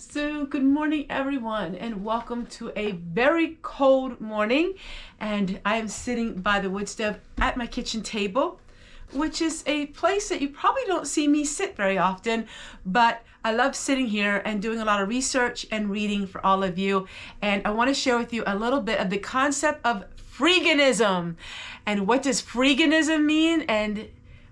So good morning everyone, and welcome to a very cold morning. And I am sitting by the wood stove at my kitchen table, which is a place that you probably don't see me sit very often, but I love sitting here and doing a lot of research and reading for all of you. And I want to share with you a little bit of the concept of Freeganism. And what does Freeganism mean? And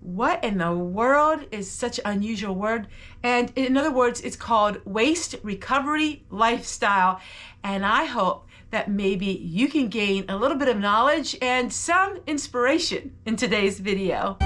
what in the world is such an unusual word? And in other words, it's called waste recovery lifestyle. And I hope that maybe you can gain a little bit of knowledge and some inspiration in today's video.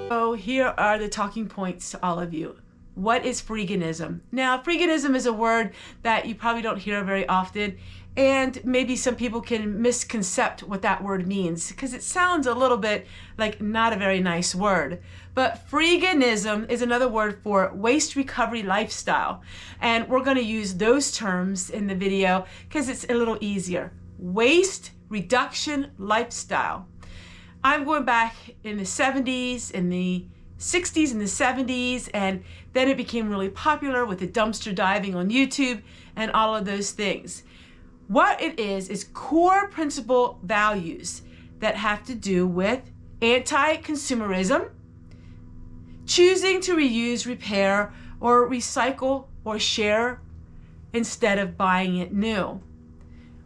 So here are the talking points to all of you. What is Freeganism? Now, Freeganism is a word that you probably don't hear very often, and maybe some people can misconcept what that word means because it sounds a little bit like not a very nice word. But Freeganism is another word for waste recovery lifestyle, and we're going to use those terms in the video because it's a little easier. Waste reduction lifestyle. I'm going back in the 70s, in the 60s, and the 70s, and then it became really popular with the dumpster diving on YouTube and all of those things. What it is core principle values that have to do with anti-consumerism, choosing to reuse, repair, or recycle or share instead of buying it new.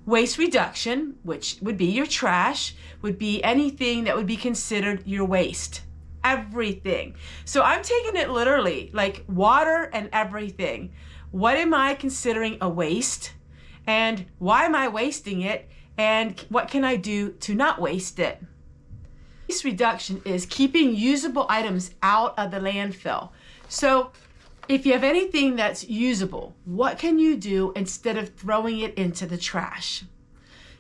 Waste reduction, which would be your trash, would be anything that would be considered your waste. Everything. So I'm taking it literally, like water and everything. What am I considering a waste? And why am I wasting it? And what can I do to not waste it? Waste reduction is keeping usable items out of the landfill. So if you have anything that's usable, what can you do instead of throwing it into the trash?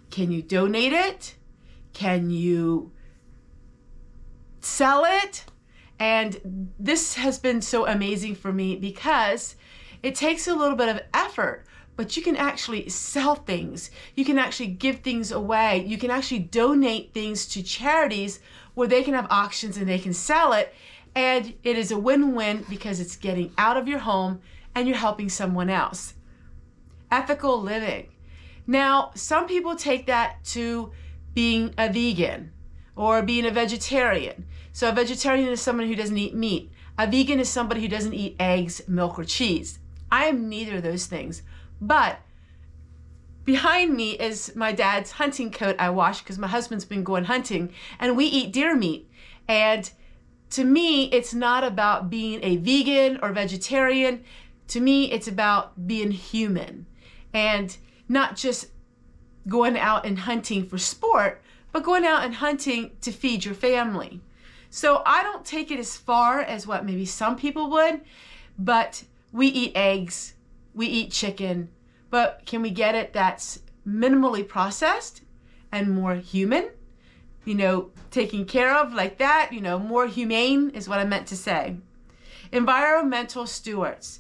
Can you donate it? Can you sell it? And this has been so amazing for me because it takes a little bit of effort, but you can actually sell things. You can actually give things away. You can actually donate things to charities where they can have auctions and they can sell it. And it is a win-win because it's getting out of your home and you're helping someone else. Ethical living. Now, some people take that to being a vegan or being a vegetarian. So a vegetarian is someone who doesn't eat meat. A vegan is somebody who doesn't eat eggs, milk, or cheese. I am neither of those things. But behind me is my dad's hunting coat I washed because my husband's been going hunting, and we eat deer meat. And to me, it's not about being a vegan or vegetarian. To me, it's about being human and not just going out and hunting for sport, but going out and hunting to feed your family. So I don't take it as far as what maybe some people would, but we eat eggs, we eat chicken, but can we get it that's minimally processed and more human? taken care of like that, more humane is what I meant to say. Environmental stewards,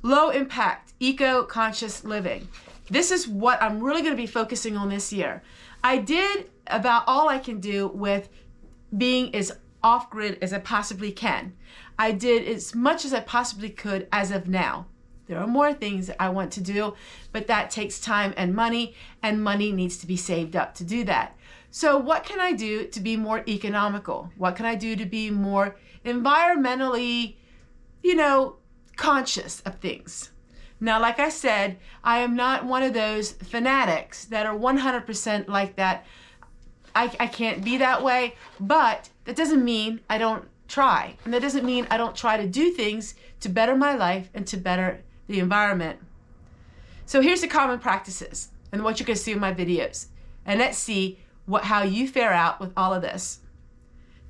low impact, eco-conscious living. This is what I'm really going to be focusing on this year. I did about all I can do with being as off-grid as I possibly can. I did as much as I possibly could as of now. There are more things that I want to do, but that takes time and money needs to be saved up to do that. So what can I do to be more economical? What can I do to be more environmentally, conscious of things? Now, like I said, I am not one of those fanatics that are 100% like that. I can't be that way, but that doesn't mean I don't try. And that doesn't mean I don't try to do things to better my life and to better the environment. So here's the common practices and what you're going to see in my videos. And let's see how you fare out with all of this.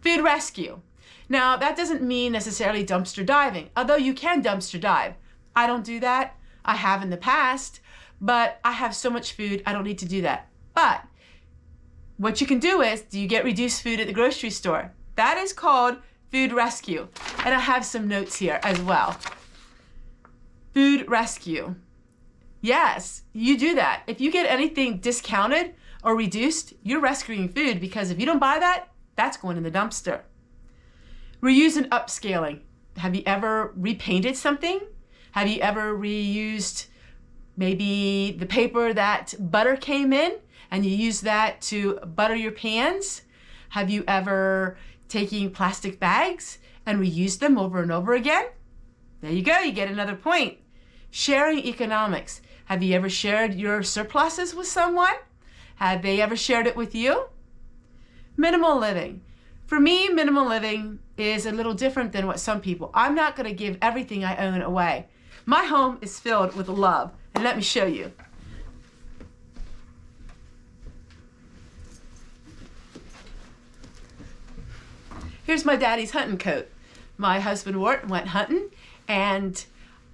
Food rescue. Now, that doesn't mean necessarily dumpster diving, although you can dumpster dive. I don't do that. I have in the past, but I have so much food, I don't need to do that. But what you can do is, do you get reduced food at the grocery store? That is called food rescue. And I have some notes here as well. Food rescue. Yes, you do that. If you get anything discounted or reduced, you're rescuing food, because if you don't buy that, that's going in the dumpster. Reuse and upscaling. Have you ever repainted something? Have you ever reused maybe the paper that butter came in and you use that to butter your pans? Have you ever taken plastic bags and reused them over and over again? There you go, you get another point. Sharing economics. Have you ever shared your surpluses with someone? Have they ever shared it with you? Minimal living. For me, minimal living is a little different than what some people. I'm not going to give everything I own away. My home is filled with love, and let me show you. Here's my daddy's hunting coat. My husband wore it and went hunting, and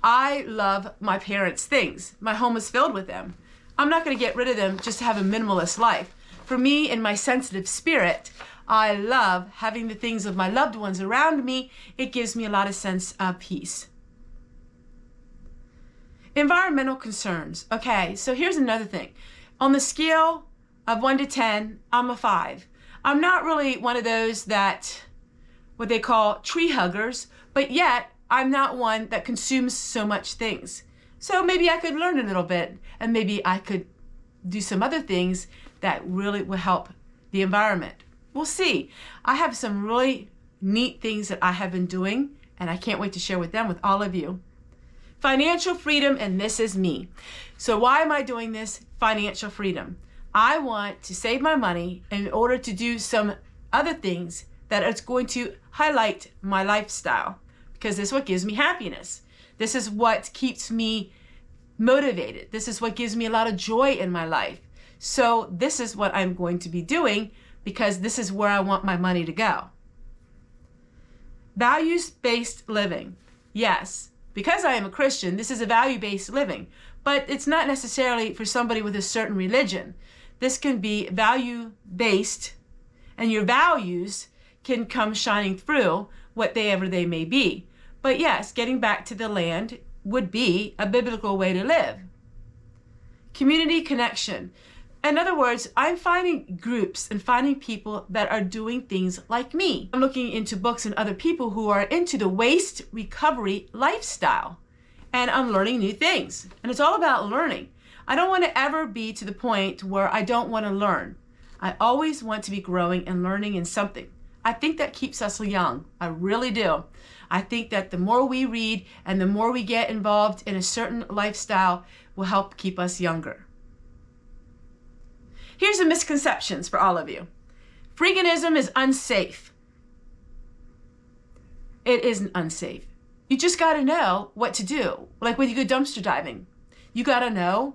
I love my parents' things. My home is filled with them. I'm not going to get rid of them just to have a minimalist life. For me, in my sensitive spirit, I love having the things of my loved ones around me. It gives me a lot of sense of peace. Environmental concerns. Okay, so here's another thing. On the scale of 1 to 10, I'm a 5. I'm not really one of those that, what they call tree huggers, but yet I'm not one that consumes so much things. So maybe I could learn a little bit, and maybe I could do some other things that really will help the environment. We'll see. I have some really neat things that I have been doing, and I can't wait to share with them with all of you. Financial freedom, and this is me. So why am I doing this? Financial freedom. I want to save my money in order to do some other things that is going to highlight my lifestyle, because this is what gives me happiness. This is what keeps me motivated. This is what gives me a lot of joy in my life. So this is what I'm going to be doing, because this is where I want my money to go. Values-based living. Yes, because I am a Christian, this is a value-based living, but it's not necessarily for somebody with a certain religion. This can be value-based, and your values can come shining through whatever they may be. But yes, getting back to the land would be a biblical way to live. Community connection. In other words, I'm finding groups and finding people that are doing things like me. I'm looking into books and other people who are into the waste recovery lifestyle, and I'm learning new things. And it's all about learning. I don't want to ever be to the point where I don't want to learn. I always want to be growing and learning in something. I think that keeps us young. I really do. I think that the more we read and the more we get involved in a certain lifestyle will help keep us younger. Here's the misconceptions for all of you. Freeganism is unsafe. It isn't unsafe. You just got to know what to do. Like when you go dumpster diving, you got to know,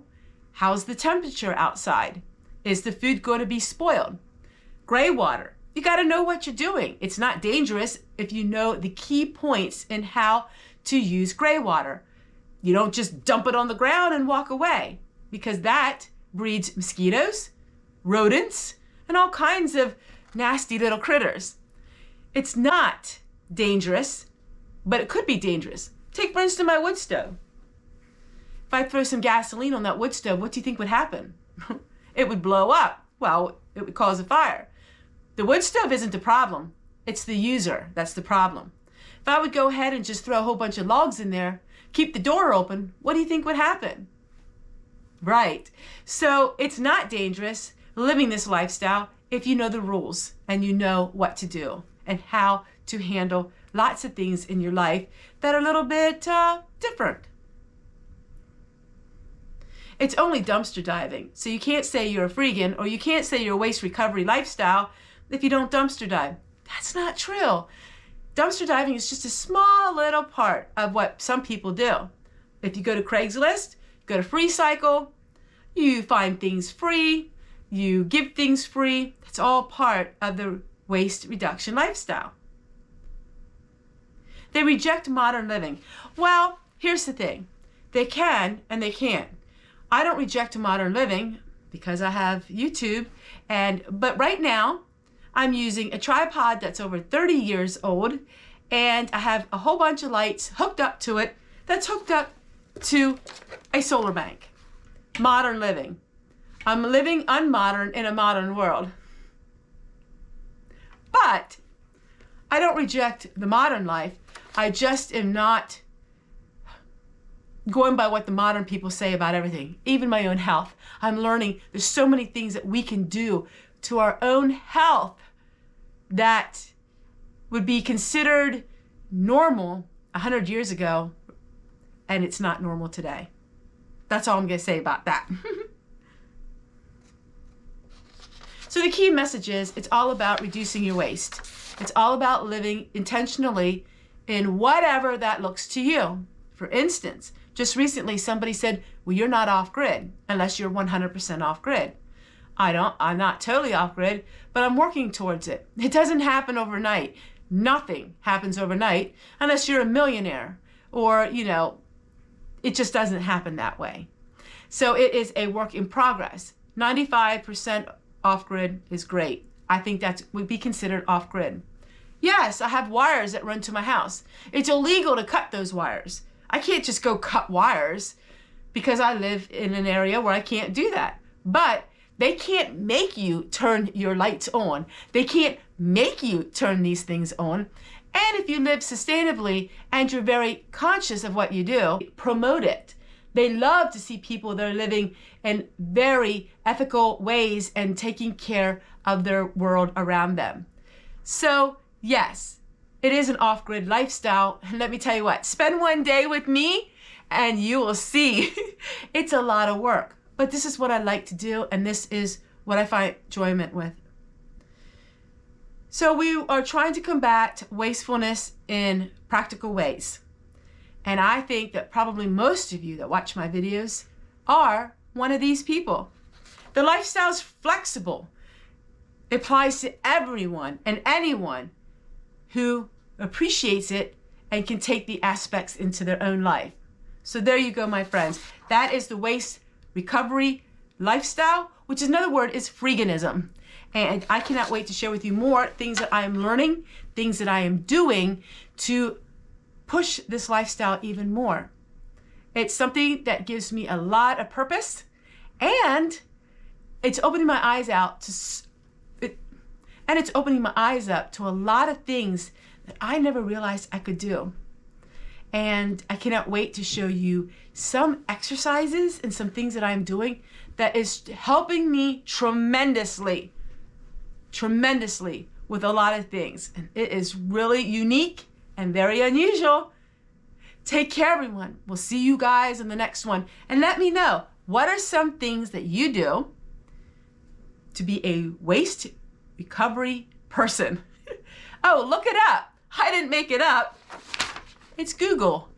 how's the temperature outside? Is the food going to be spoiled? Gray water. You got to know what you're doing. It's not dangerous if you know the key points in how to use gray water. You don't just dump it on the ground and walk away, because that breeds mosquitoes, rodents, and all kinds of nasty little critters. It's not dangerous, but it could be dangerous. Take, for instance, my wood stove. If I throw some gasoline on that wood stove, what do you think would happen? It would blow up. Well, it would cause a fire. The wood stove isn't the problem. It's the user that's the problem. If I would go ahead and just throw a whole bunch of logs in there, keep the door open, what do you think would happen? Right. So it's not dangerous living this lifestyle if you know the rules and you know what to do and how to handle lots of things in your life that are a little bit different. It's only dumpster diving. So you can't say you're a freegan or you can't say you're a waste recovery lifestyle if you don't dumpster dive. That's not true. Dumpster diving is just a small little part of what some people do. If you go to Craigslist, go to FreeCycle, you find things free, you give things free. It's all part of the waste reduction lifestyle. They reject modern living. Well, here's the thing. They can and they can't. I don't reject modern living because I have YouTube, but right now I'm using a tripod that's over 30 years old, and I have a whole bunch of lights hooked up to it that's hooked up to a solar bank. Modern living. I'm living unmodern in a modern world. But I don't reject the modern life. I just am not going by what the modern people say about everything, even my own health. I'm learning there's so many things that we can do to our own health that would be considered normal 100 years ago, and it's not normal today. That's all I'm going to say about that. So the key message is it's all about reducing your waste. It's all about living intentionally in whatever that looks to you. For instance, just recently somebody said, well, you're not off grid unless you're 100% off grid. I'm not totally off grid, but I'm working towards it. It doesn't happen overnight. Nothing happens overnight unless you're a millionaire or, it just doesn't happen that way. So it is a work in progress. 95% off grid is great. I think that would be considered off grid. Yes, I have wires that run to my house. It's illegal to cut those wires. I can't just go cut wires because I live in an area where I can't do that. But they can't make you turn your lights on. They can't make you turn these things on. And if you live sustainably and you're very conscious of what you do, promote it. They love to see people that are living in very ethical ways and taking care of their world around them. So yes, it is an off-grid lifestyle. And let me tell you what, spend one day with me and you will see it's a lot of work. But this is what I like to do, and this is what I find enjoyment with. So we are trying to combat wastefulness in practical ways. And I think that probably most of you that watch my videos are one of these people. The lifestyle is flexible. It applies to everyone and anyone who appreciates it and can take the aspects into their own life. So there you go, my friends. That is the waste recovery lifestyle, which is another word is freeganism. And I cannot wait to share with you more things that I am learning, things that I am doing to push this lifestyle even more. It's something that gives me a lot of purpose, and it's opening my eyes out to it's opening my eyes up to a lot of things that I never realized I could do. And I cannot wait to show you some exercises and some things that I'm doing that is helping me tremendously with a lot of things. And it is really unique and very unusual. Take care, everyone. We'll see you guys in the next one. And let me know, what are some things that you do to be a waste recovery person? Oh, look it up. I didn't make it up. It's Google.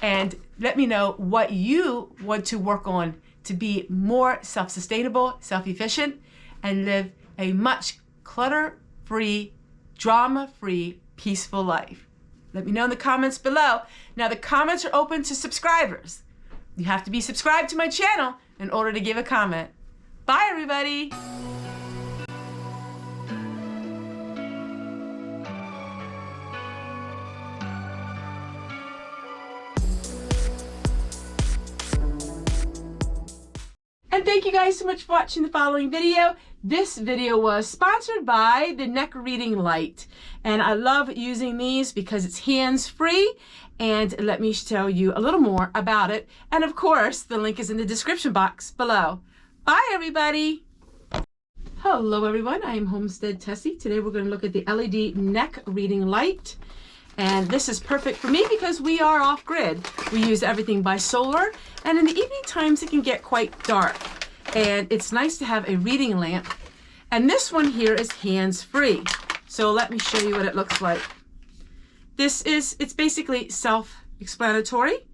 And let me know what you want to work on to be more self-sustainable, self-efficient, and live a much clutter-free, drama-free, peaceful life. Let me know in the comments below. Now, the comments are open to subscribers. You have to be subscribed to my channel in order to give a comment. Bye, everybody. thank you guys so much for watching the following video. This video was sponsored by the Neck Reading Light. And I love using these because it's hands-free. And let me tell you a little more about it. And of course, the link is in the description box below. Bye, everybody. Hello, everyone. I am Homestead Tessie. Today we're going to look at the LED Neck Reading Light. And this is perfect for me because we are off-grid. We use everything by solar, and in the evening times it can get quite dark. And it's nice to have a reading lamp. And this one here is hands-free. So let me show you what it looks like. It's basically self-explanatory.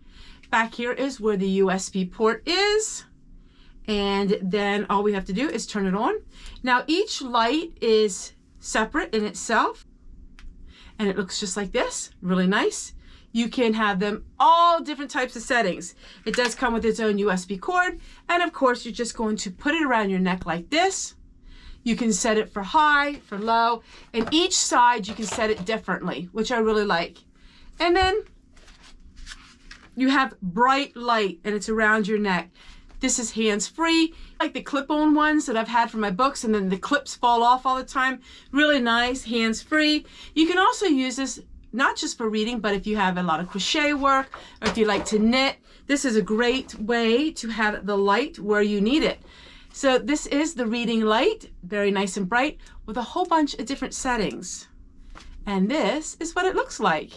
Back here is where the USB port is. And then all we have to do is turn it on. Now each light is separate in itself. And it looks just like this, really nice. You can have them all different types of settings. It does come with its own USB cord. And of course, you're just going to put it around your neck like this. You can set it for high, for low, and each side you can set it differently, which I really like. And then you have bright light and it's around your neck. This is hands-free, like the clip-on ones that I've had for my books, and then the clips fall off all the time. Really nice, hands-free. You can also use this not just for reading, but if you have a lot of crochet work, or if you like to knit, this is a great way to have the light where you need it. So this is the reading light, very nice and bright, with a whole bunch of different settings. And this is what it looks like.